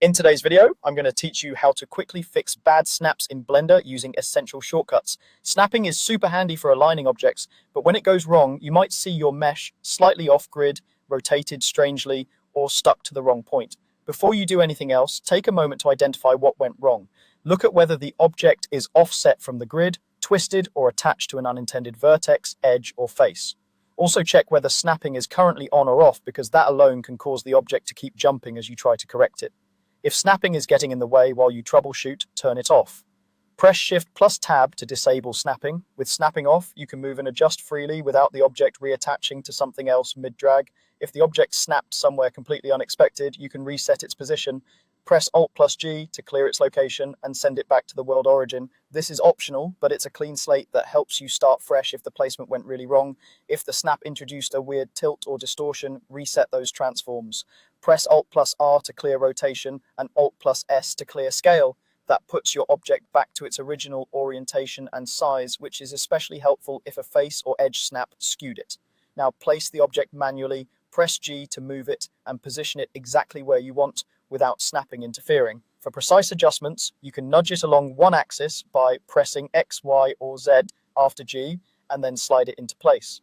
In today's video, I'm going to teach you how to quickly fix bad snaps in Blender using essential shortcuts. Snapping is super handy for aligning objects, but when it goes wrong, you might see your mesh slightly off grid, rotated strangely, or stuck to the wrong point. Before you do anything else, take a moment to identify what went wrong. Look at whether the object is offset from the grid, twisted, or attached to an unintended vertex, edge, or face. Also check whether snapping is currently on or off, because that alone can cause the object to keep jumping as you try to correct it. If snapping is getting in the way while you troubleshoot, turn it off. Press Shift plus Tab to disable snapping. With snapping off, you can move and adjust freely without the object reattaching to something else mid-drag. If the object snapped somewhere completely unexpected, you can reset its position. Press Alt plus G to clear its location and send it back to the world origin. This is optional, but it's a clean slate that helps you start fresh if the placement went really wrong. If the snap introduced a weird tilt or distortion, reset those transforms. Press Alt plus R to clear rotation and Alt plus S to clear scale. That puts your object back to its original orientation and size, which is especially helpful if a face or edge snap skewed it. Now place the object manually, press G to move it, and position it exactly where you want without snapping interfering. For precise adjustments, you can nudge it along one axis by pressing X, Y, or Z after G, and then slide it into place.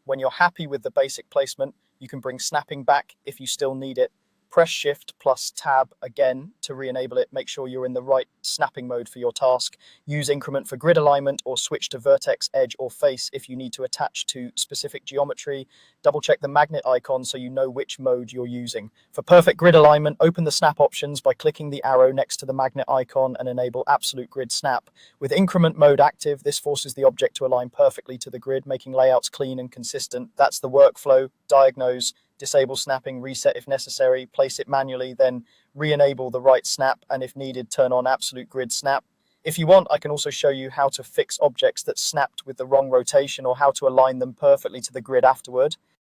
When you're happy with the basic placement, you can bring snapping back if you still need it. Press Shift plus Tab again to re-enable it. Make sure you're in the right snapping mode for your task. Use increment for grid alignment, or switch to vertex, edge, or face if you need to attach to specific geometry. Double check the magnet icon so you know which mode you're using. For perfect grid alignment, open the snap options by clicking the arrow next to the magnet icon and enable absolute grid snap. With increment mode active, this forces the object to align perfectly to the grid, making layouts clean and consistent. That's the workflow. Diagnose, disable snapping, reset if necessary, place it manually, then re-enable the right snap, and if needed, turn on absolute grid snap. If you want, I can also show you how to fix objects that snapped with the wrong rotation, or how to align them perfectly to the grid afterward.